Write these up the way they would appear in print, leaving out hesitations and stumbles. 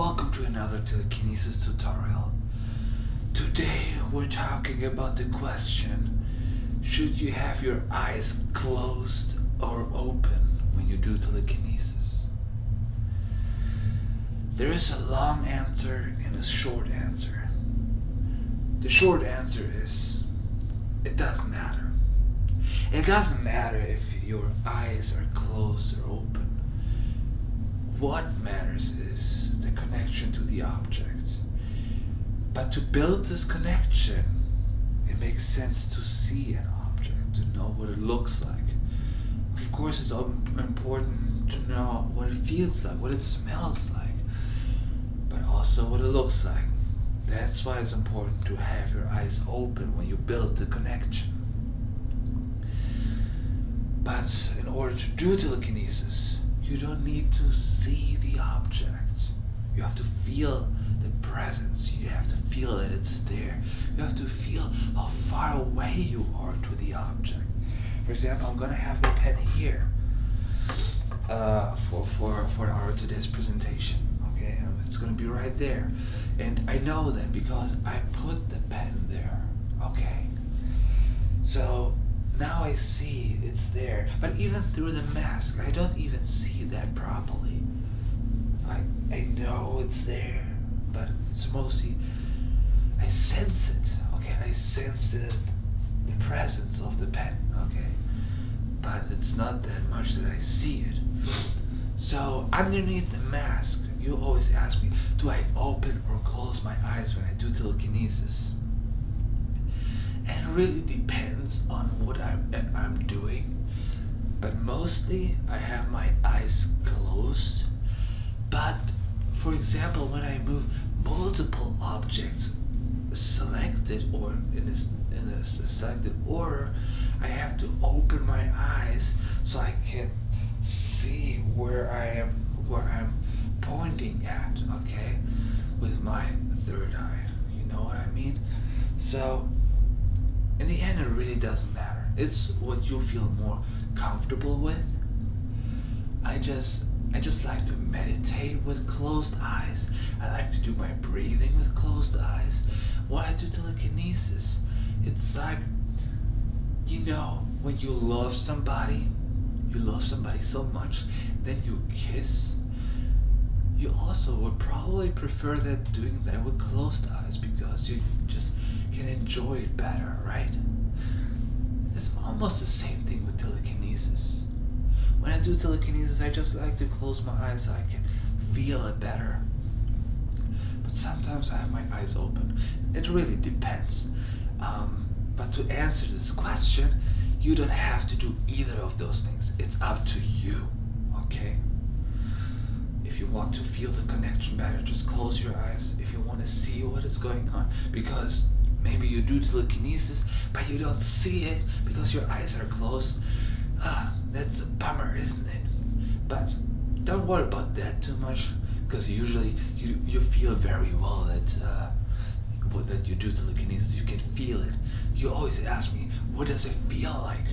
welcome to another Telekinesis tutorial. Today we're talking about the question, should you have your eyes closed or open when you do telekinesis? There is a long answer and a short answer. The short answer is, it doesn't matter. It doesn't matter if your eyes are closed or open. What matters is the connection to the object. But to build this connection, it makes sense to see an object, to know what it looks like. Of course, it's important to know what it feels like, what it smells like, but also what it looks like. That's why it's important to have your eyes open when you build the connection. But in order to do telekinesis, you don't need to see the object. You have to feel the presence. You have to feel that it's there. You have to feel how far away you are to the object. For example, I'm gonna have the pen here for today's presentation. Okay, it's gonna be right there, and I know that because I put the pen there. Okay, so now I see it's there, but even through the mask, I don't even see that properly. I know it's there, but it's mostly, I sense it, okay? I sense the presence of the pen, okay? But it's not that much that I see it. So underneath the mask, you always ask me, do I open or close my eyes when I do telekinesis? And it really depends on what I'm doing, but mostly I have my eyes closed. But for example, when I move multiple objects selected or in a selected order, I have to open my eyes so I can see where I'm pointing at, okay, with my third eye. You know what I mean? So in the end, it really doesn't matter. It's what you feel more comfortable with. I just like to meditate with closed eyes. I like to do my breathing with closed eyes. When I do telekinesis, it's like, you know, when you love somebody so much, then you kiss. You also would probably prefer doing that with closed eyes because you just can enjoy it better, right? It's almost the same thing with telekinesis. When I do telekinesis, I just like to close my eyes so I can feel it better. But sometimes I have my eyes open. It really depends. But to answer this question, you don't have to do either of those things. It's up to you, okay? If you want to feel the connection better, just close your eyes. If you want to see what is going on, because maybe you do telekinesis, but you don't see it because your eyes are closed. That's a bummer, isn't it? But don't worry about that too much, because usually you feel very well that you do telekinesis. You can feel it. You always ask me, what does it feel like?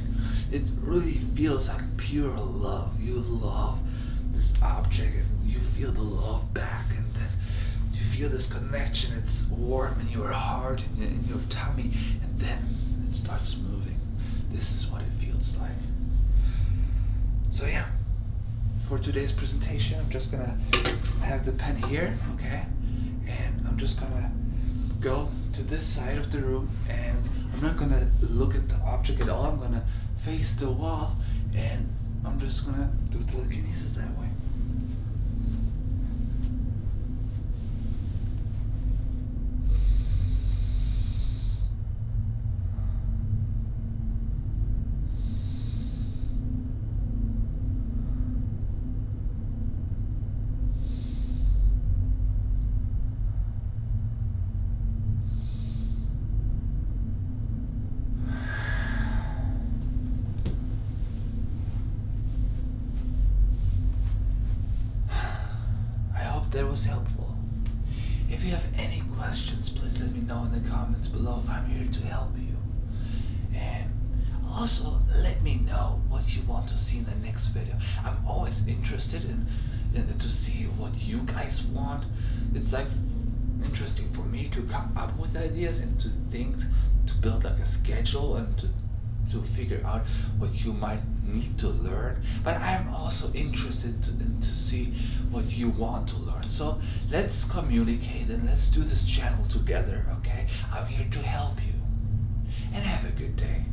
It really feels like pure love. You love this object and you feel the love back, and then you feel this connection. It's warm in your heart and in your tummy, and then it starts moving. This is what it feels like. So yeah, for today's presentation, I'm just gonna have the pen here, okay? And I'm just gonna go to this side of the room, and I'm not gonna look at the object at all. I'm gonna face the wall, and I'm just gonna do telekinesis that way. That was helpful. If you have any questions, please let me know in the comments below. I'm here to help you. And also let me know what you want to see in the next video. I'm always interested in to see what you guys want. It's like interesting for me to come up with ideas and to think, to build like a schedule and to figure out what you might need to learn. But I'm also interested to see what you want to learn. So let's communicate and let's do this channel together, okay? I'm here to help you. And have a good day.